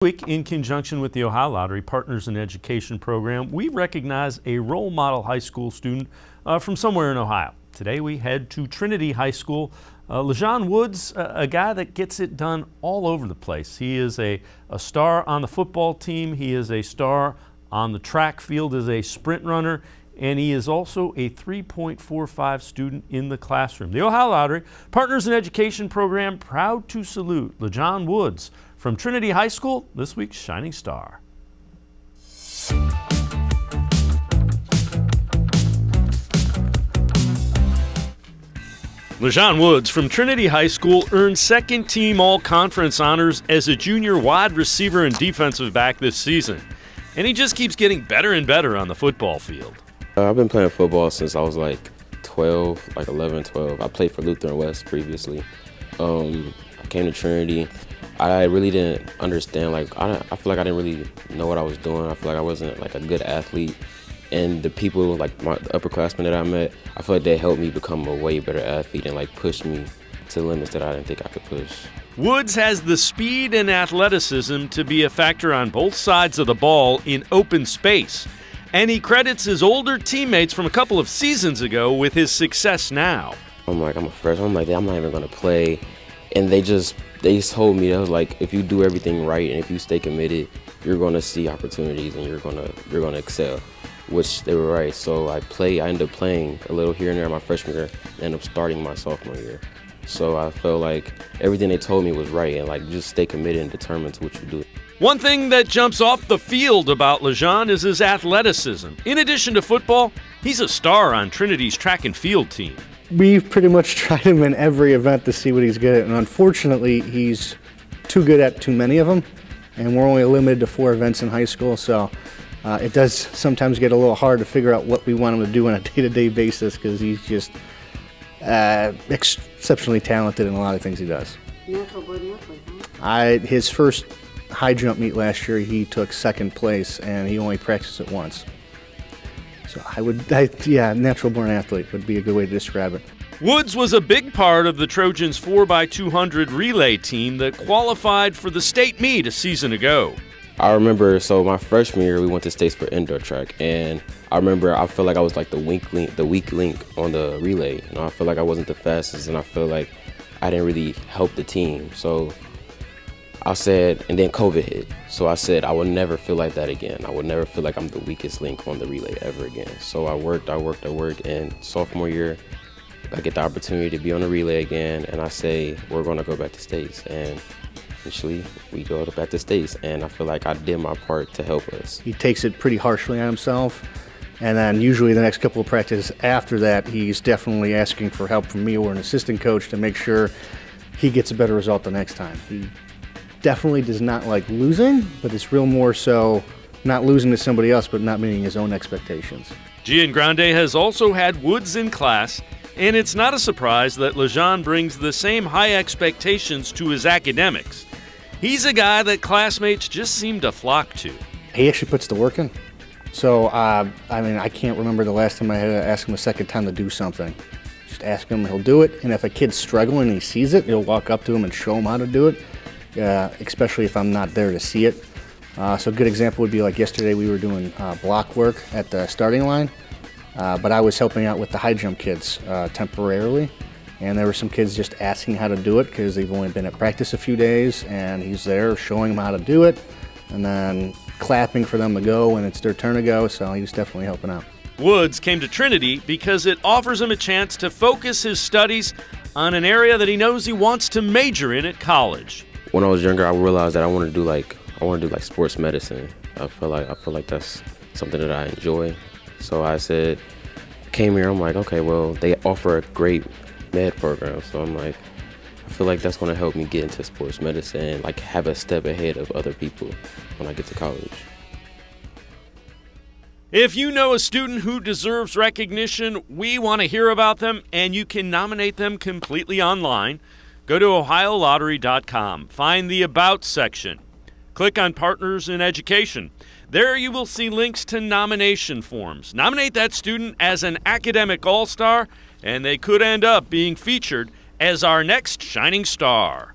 Week, in conjunction with the Ohio Lottery Partners in Education program, we recognize a role model high school student from somewhere in Ohio. Today we head to Trinity High School. LeJon Woods, a guy that gets it done all over the place. He is a star on the football team. He is a star on the track field as a sprint runner, and he is also a 3.45 student in the classroom. The Ohio Lottery Partners in Education program proud to salute LeJon Woods from Trinity High School, this week's Shining Star. LeJon Woods from Trinity High School earned second-team all-conference honors as a junior wide receiver and defensive back this season. And he just keeps getting better and better on the football field. I've been playing football since I was like 12, like 11, 12. I played for Lutheran West previously. I came to Trinity. I really didn't understand, I feel like I didn't really know what I was doing. I feel like I wasn't like a good athlete. And the people, like the upperclassmen that I met, I feel like they helped me become a way better athlete and like push me to limits that I didn't think I could push. Woods has the speed and athleticism to be a factor on both sides of the ball in open space. And he credits his older teammates from a couple of seasons ago with his success now. I'm a freshman. I'm not even going to play. And they told me, that was like, if you do everything right and if you stay committed, you're going to see opportunities and you're going to excel, which they were right. So I ended up playing a little here and there my freshman year, and ended up starting my sophomore year. So I felt like everything they told me was right, and like just stay committed and determined to what you do. One thing that jumps off the field about LeJon is his athleticism. In addition to football, he's a star on Trinity's track and field team. We've pretty much tried him in every event to see what he's good at, and unfortunately he's too good at too many of them, and we're only limited to 4 events in high school, so it does sometimes get a little hard to figure out what we want him to do on a day-to-day basis, because he's just exceptionally talented in a lot of things he does. Natural born athlete, huh? His first high jump meet last year, he took 2nd place, and he only practiced it once. So yeah, natural born athlete would be a good way to describe it. Woods was a big part of the Trojans 4x200 relay team that qualified for the state meet a season ago. I remember, so my freshman year, we went to states for indoor track, and I felt like I was like the weak link on the relay. You know, I feel like I wasn't the fastest, and I feel like I didn't really help the team. So I said, and then COVID hit. So I said, I would never feel like that again. I would never feel like I'm the weakest link on the relay ever again. So I worked, and sophomore year, I get the opportunity to be on the relay again, and I say, we're gonna go back to states. And eventually, we go back to states, and I feel like I did my part to help us. He takes it pretty harshly on himself, and then usually the next couple of practices after that, he's definitely asking for help from me or an assistant coach to make sure he gets a better result the next time. He definitely does not like losing, but it's real more so not losing to somebody else, but not meeting his own expectations. Grande has also had Woods in class, and it's not a surprise that LeJon brings the same high expectations to his academics. He's a guy that classmates just seem to flock to. He actually puts the work in. So, I can't remember the last time I had to ask him a second time to do something. Just ask him, he'll do it. And if a kid's struggling and he sees it, he'll walk up to him and show him how to do it, especially if I'm not there to see it. So a good example would be like yesterday we were doing block work at the starting line, but I was helping out with the high jump kids temporarily. And there were some kids just asking how to do it because they've only been at practice a few days, and he's there showing them how to do it and then clapping for them to go when it's their turn to go, so he was definitely helping out. Woods came to Trinity because it offers him a chance to focus his studies on an area that he knows he wants to major in at college. When I was younger, I realized that I want to do like sports medicine. I feel like that's something that I enjoy. So I came here, I'm like, okay, well, they offer a great med program, so I'm like, I feel like that's going to help me get into sports medicine and like have a step ahead of other people when I get to college. If you know a student who deserves recognition, we want to hear about them, and you can nominate them completely online. Go to OhioLottery.com, find the About section. Click on Partners in Education. There you will see links to nomination forms. Nominate that student as an academic all-star, and they could end up being featured as our next shining star.